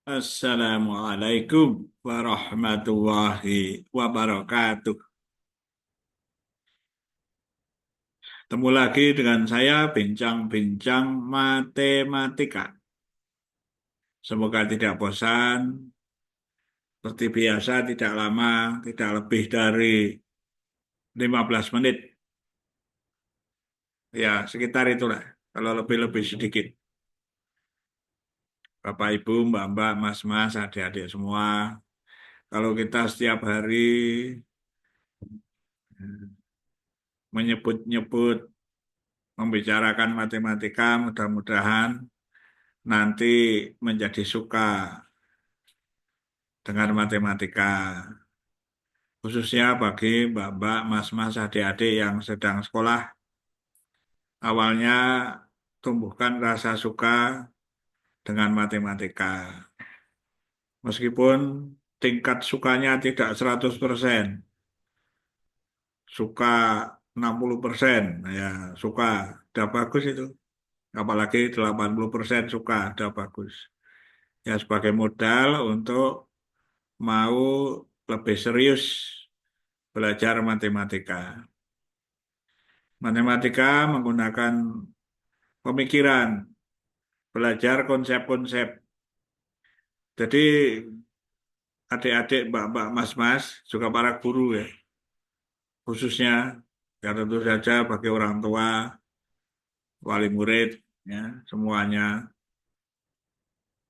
Assalamualaikum warahmatullahi wabarakatuh. Temu lagi dengan saya bincang-bincang matematika. Semoga tidak bosan. Seperti biasa tidak lama, tidak lebih dari 15 menit. Ya, sekitar itulah. Kalau lebih-lebih sedikit. Bapak, Ibu, Mbak-mbak, Mas-mas, adik-adik semua. Kalau kita setiap hari menyebut-nyebut, membicarakan matematika, mudah-mudahan nanti menjadi suka dengan matematika, khususnya bagi mbak-mbak, mas-mas, adik-adik yang sedang sekolah. Awalnya tumbuhkan rasa suka dengan matematika. Meskipun tingkat sukanya tidak 100%, suka 60%, ya suka, udah bagus itu. Apalagi 80% suka, udah bagus. Ya sebagai modal untuk mau lebih serius belajar matematika. Matematika menggunakan pemikiran, belajar konsep-konsep. Jadi adik-adik, mbak-mbak, mas-mas, juga para guru ya, khususnya ya tentu saja bagi orang tua, wali murid, ya semuanya.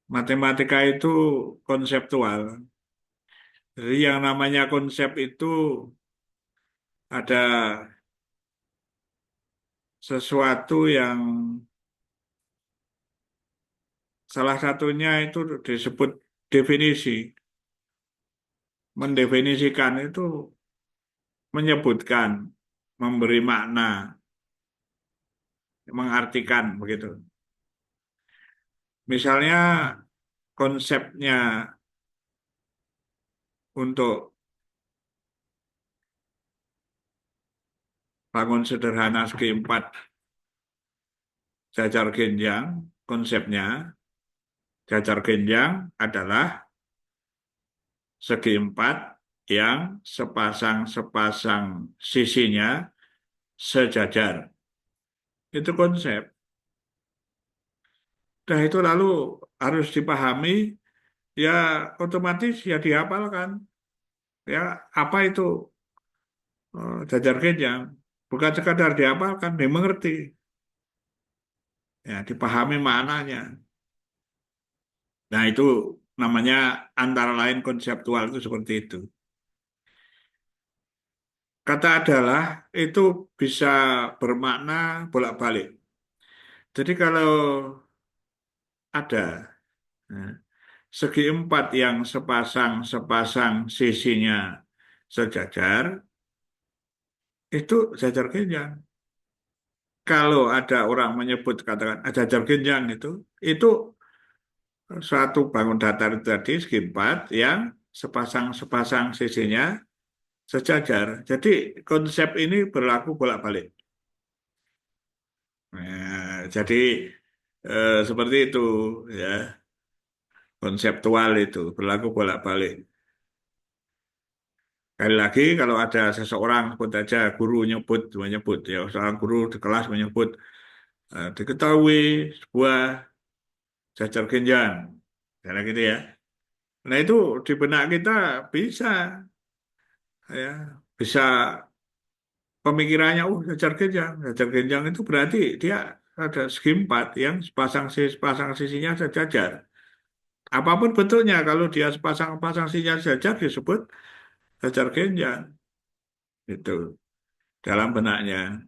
Matematika itu konseptual. Jadi yang namanya konsep itu ada sesuatu yang salah satunya itu disebut definisi. Mendefinisikan itu menyebutkan, memberi makna, mengartikan begitu. Misalnya konsepnya untuk bangun sederhana segi empat jajar genjang, konsepnya jajar genjang adalah segi empat yang sepasang-sepasang sisinya sejajar. Itu konsep. Nah itu lalu harus dipahami, ya otomatis ya dihafalkan. Ya apa itu jajar genjang? Bukan sekadar dihafalkan, dimengerti. Ya dipahami maknanya. Nah itu namanya antara lain konseptual itu seperti itu. Kata adalah itu bisa bermakna bolak-balik. Jadi kalau ada eh, segi empat yang sepasang-sepasang sisinya sejajar, itu jajar genjang. Kalau ada orang menyebut katakan jajar genjang itu suatu bangun datar itu tadi segi empat yang sepasang-sepasang sisinya sejajar. Jadi konsep ini berlaku bolak-balik. Nah, jadi seperti itu ya, konseptual itu berlaku bolak-balik. Sekali lagi kalau ada seseorang sebut aja guru menyebut ya seorang guru di kelas menyebut diketahui sebuah jajar genjang, karena gitu ya. Nah itu di benak kita bisa ya bisa pemikirannya jajar genjang itu berarti dia ada segi empat yang sepasang sisinya sejajar. Apapun bentuknya, kalau dia sepasang-pasang sisinya sejajar disebut jajar genjang. Itu dalam benaknya.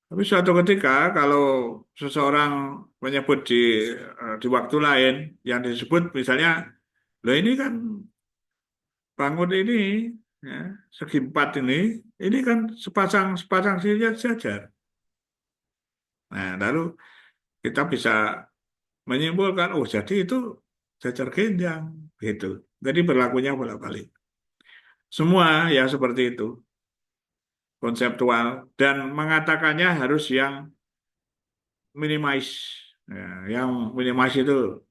Tapi suatu ketika kalau seseorang menyebut di waktu lain yang disebut misalnya, loh ini kan bangun ini ya, segi empat ini kan sepasang sisinya sejajar. Nah, lalu kita bisa menyimpulkan, oh jadi itu jajar genjang, gitu. Jadi berlakunya bolak-balik. Semua ya seperti itu, konseptual dan mengatakannya harus yang minimize. Ya, yang minimize itu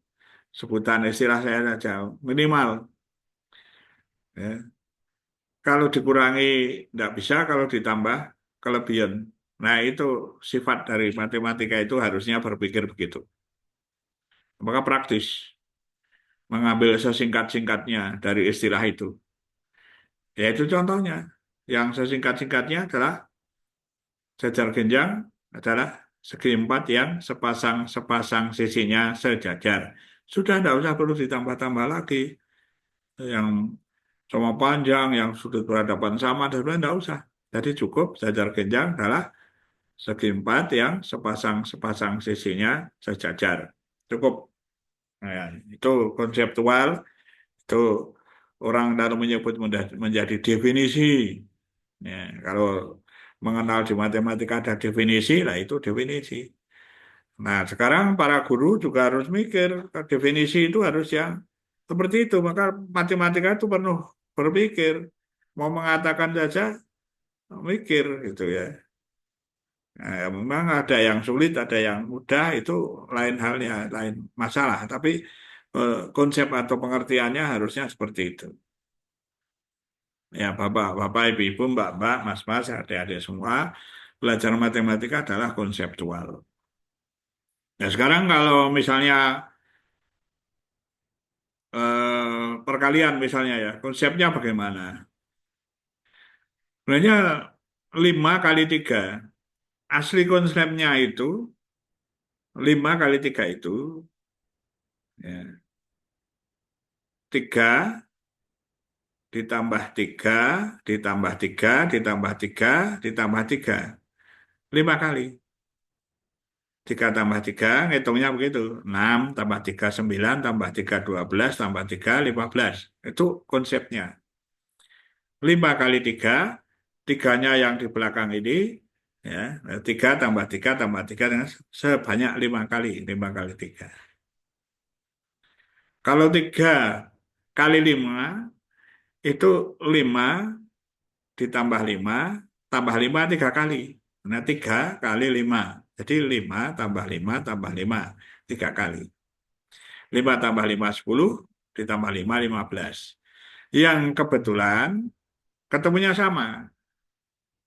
sebutan istilah saya saja, minimal. Ya. Kalau dikurangi tidak bisa, kalau ditambah kelebihan. Nah, itu sifat dari matematika itu harusnya berpikir begitu. Maka praktis, mengambil sesingkat-singkatnya dari istilah itu. Yaitu contohnya, yang sesingkat-singkatnya adalah jajar genjang adalah segi empat yang sepasang-sepasang sisinya sejajar. Sudah tidak usah perlu ditambah-tambah lagi. Yang sama panjang, yang sudut berhadapan sama, dan sebagainya tidak usah. Jadi cukup jajar genjang adalah segi empat yang sepasang-sepasang sisinya sejajar. Cukup. Nah, itu konseptual, itu orang dalam menyebut menjadi definisi. Ya, kalau mengenal di matematika ada definisi, lah itu definisi. Nah, sekarang para guru juga harus mikir, definisi itu harus yang seperti itu. Maka matematika itu penuh berpikir. Mau mengatakan saja, mikir gitu ya. Nah, ya memang ada yang sulit, ada yang mudah, itu lain halnya, lain masalah. Tapi konsep atau pengertiannya harusnya seperti itu. Ya, Bapak, Bapak, Ibu, Mbak, Mbak, Mas, Mas, adik-adik semua, belajar matematika adalah konseptual. Nah, sekarang kalau misalnya perkalian misalnya ya, konsepnya bagaimana? Sebenarnya 5 kali 3. Asli konsepnya itu 5 kali 3 itu ya, 3 ditambah 3 ditambah 3 ditambah 3 ditambah 3. 5 kali. 3 tambah 3 ngitungnya begitu. 6 tambah 3 9 tambah 3 12 tambah 3 15. Itu konsepnya. 5 kali 3, tiganya yang di belakang ini, ya, 3 tambah 3 tambah 3 dengan sebanyak 5 kali, 5 kali 3. Kalau 3 kali 5, itu 5 ditambah 5, tambah 5 3 kali. Nah, 3 kali 5. Jadi 5 tambah 5 tambah 5, 3 kali. 5 tambah 5 10, ditambah 5 15. Yang kebetulan ketemunya sama.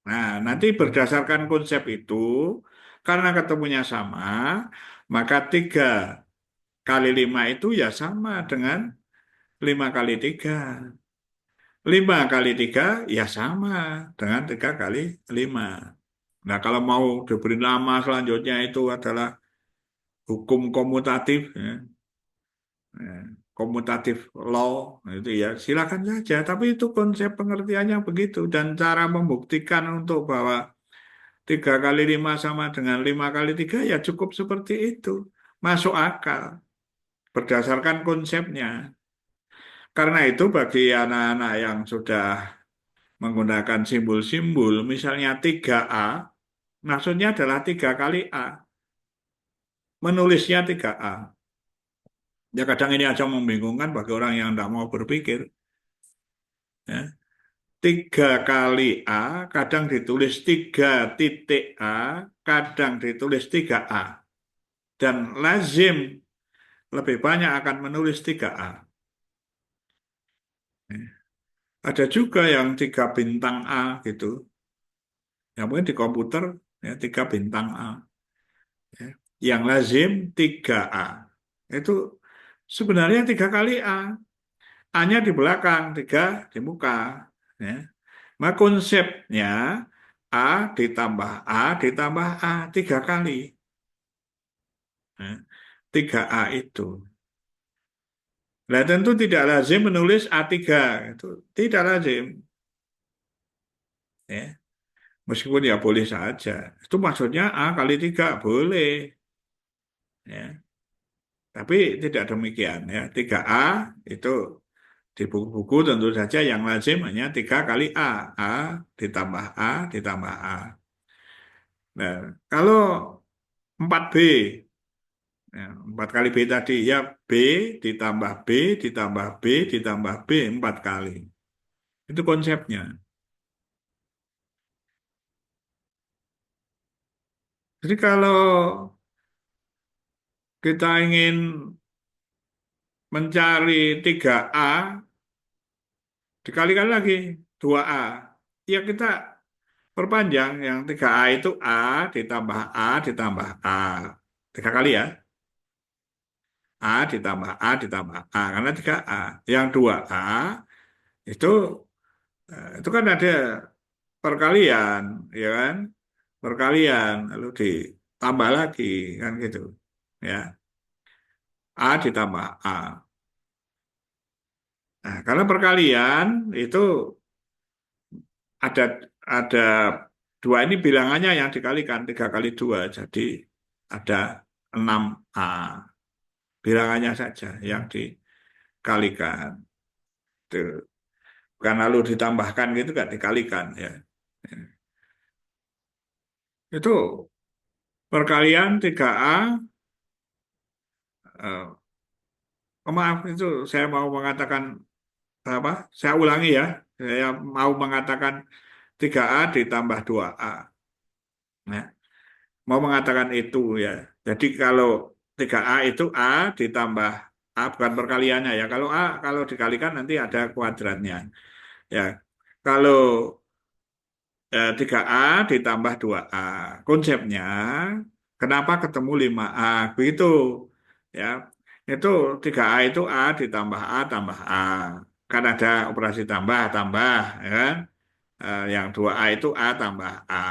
Nah, nanti berdasarkan konsep itu, karena ketemunya sama, maka 3 kali 5 itu ya sama dengan 5 kali 3. 5 kali 3 ya sama dengan 3 kali 5. Nah, kalau mau diberi nama selanjutnya itu adalah hukum komutatif, ya. Ya, komutatif law, itu ya silakan saja. Tapi itu konsep pengertiannya begitu. Dan cara membuktikan untuk bahwa 3 kali 5 sama dengan 5 kali 3 ya cukup seperti itu. Masuk akal berdasarkan konsepnya. Karena itu bagi anak-anak yang sudah menggunakan simbol-simbol, misalnya 3A, maksudnya adalah 3 kali A. Menulisnya 3A. Ya kadang ini aja membingungkan bagi orang yang tidak mau berpikir. Ya. 3 kali A, kadang ditulis 3 titik A, kadang ditulis 3A. Dan lazim lebih banyak akan menulis 3A. Ya. Ada juga yang 3 bintang A gitu. Ya mungkin di komputer ya 3 bintang A. Ya. Yang lazim 3A. Itu sebenarnya 3 kali A. A-nya di belakang, 3 di muka. Ya. Maka konsepnya A ditambah A ditambah A 3 kali. Ya. 3A itu. Nah, tentu tidak lazim menulis A3. Itu tidak lazim. Ya. Meskipun ya boleh saja. Itu maksudnya A kali 3 boleh. Ya. Tapi tidak demikian. Ya. 3A itu di buku-buku tentu saja yang lazim hanya 3 kali A. A ditambah A ditambah A. Nah, kalau 4B, ya, 4 kali B tadi, ya B ditambah B ditambah B ditambah B 4 kali. Itu konsepnya. Jadi kalau kita ingin mencari 3A dikalikan lagi 2A. Ya kita perpanjang yang 3A itu A ditambah A. 3 kali ya. A ditambah A karena 3A. Yang 2A itu itu kan ada perkalian, ya kan? Perkalian lalu ditambah lagi kan gitu. Ya. A ditambah A. Nah, karena perkalian itu ada ada dua ini bilangannya yang dikalikan 3 kali 2 jadi ada 6A bilangannya saja yang dikalikan. Itu. Bukan lalu ditambahkan gitu kan dikalikan ya. Itu perkalian 3A maaf itu saya mau mengatakan apa? Saya ulangi ya. Saya mau mengatakan 3A ditambah 2A. Ya. Mau mengatakan itu ya. Jadi kalau 3A itu A ditambah A bukan perkaliannya ya. Kalau dikalikan nanti ada kuadratnya. Ya. Kalau 3A ditambah 2A. Konsepnya kenapa ketemu 5A? Begitu ya. Itu 3A itu A ditambah A tambah A. Kan ada operasi tambah tambah ya kan? Yang 2A itu A tambah A.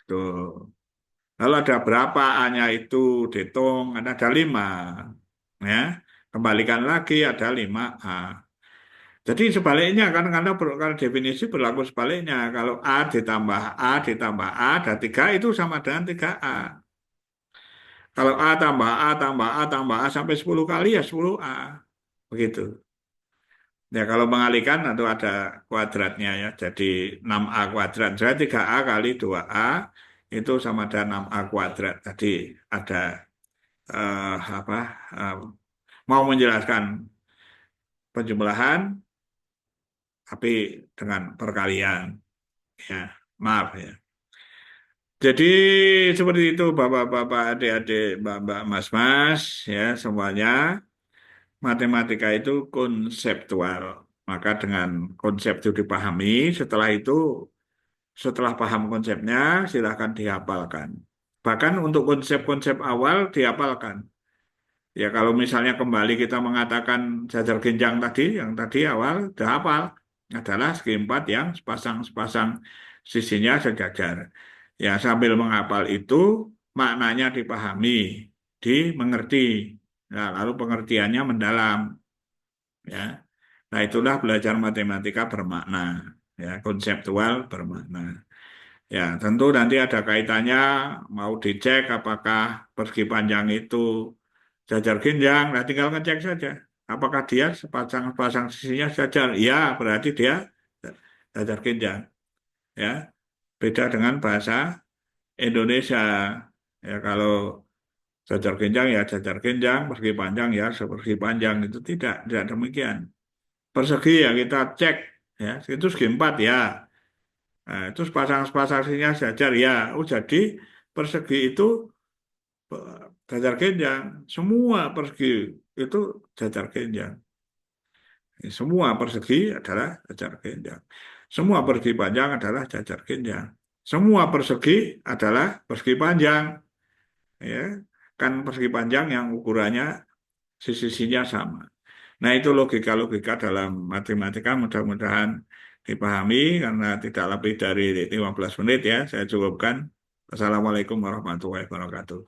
Tuh. Lalu ada berapa A-nya itu dihitung, ada 5. Ya, kembalikan lagi ada 5A. Jadi sebaliknya kan karena kalau definisi berlaku sebaliknya. Kalau A ditambah A ada 3 itu sama dengan 3A. Kalau A tambah A tambah A tambah A sampai 10 kali ya 10A. Begitu. Ya kalau mengalihkan itu ada kuadratnya ya. Jadi 6A kuadrat. Jadi 3A kali 2A itu sama dengan 6A kuadrat. Tadi ada apa eh, mau menjelaskan penjumlahan tapi dengan perkalian ya maaf ya jadi seperti itu bapak-bapak adik-adik mbak-mbak mas-mas ya semuanya matematika itu konseptual maka dengan konsep itu dipahami setelah paham konsepnya silahkan dihafalkan bahkan untuk konsep-konsep awal dihafalkan. Ya kalau misalnya kembali kita mengatakan jajar genjang tadi, yang tadi awal sudah hafal, adalah segi empat yang sepasang-sepasang sisinya sejajar. Ya sambil menghafal itu maknanya dipahami, dimengerti. Nah, lalu pengertiannya mendalam. Ya, nah itulah belajar matematika bermakna, ya konseptual bermakna. Ya tentu nanti ada kaitannya mau dicek apakah persegi panjang itu jajar genjang, nah tinggal ngecek saja. Apakah dia sepasang-pasang sisinya jajar? Ya, berarti dia jajar genjang. Ya, beda dengan bahasa Indonesia. Ya, kalau jajar genjang ya jajar genjang, persegi panjang ya sepersegi panjang itu tidak demikian. Persegi ya kita cek, ya itu segi empat ya. Nah, itu sepasang-sepasang sisinya jajar ya. Oh jadi persegi itu jajar genjang. Semua persegi itu jajar genjang. Semua persegi adalah jajar genjang. Semua persegi panjang adalah jajar genjang. Semua persegi adalah persegi panjang. Ya, kan persegi panjang yang ukurannya sisi-sisinya sama. Nah, itu logika-logika dalam matematika mudah-mudahan dipahami karena tidak lebih dari 15 menit ya. Saya cukupkan. Assalamualaikum warahmatullahi wabarakatuh.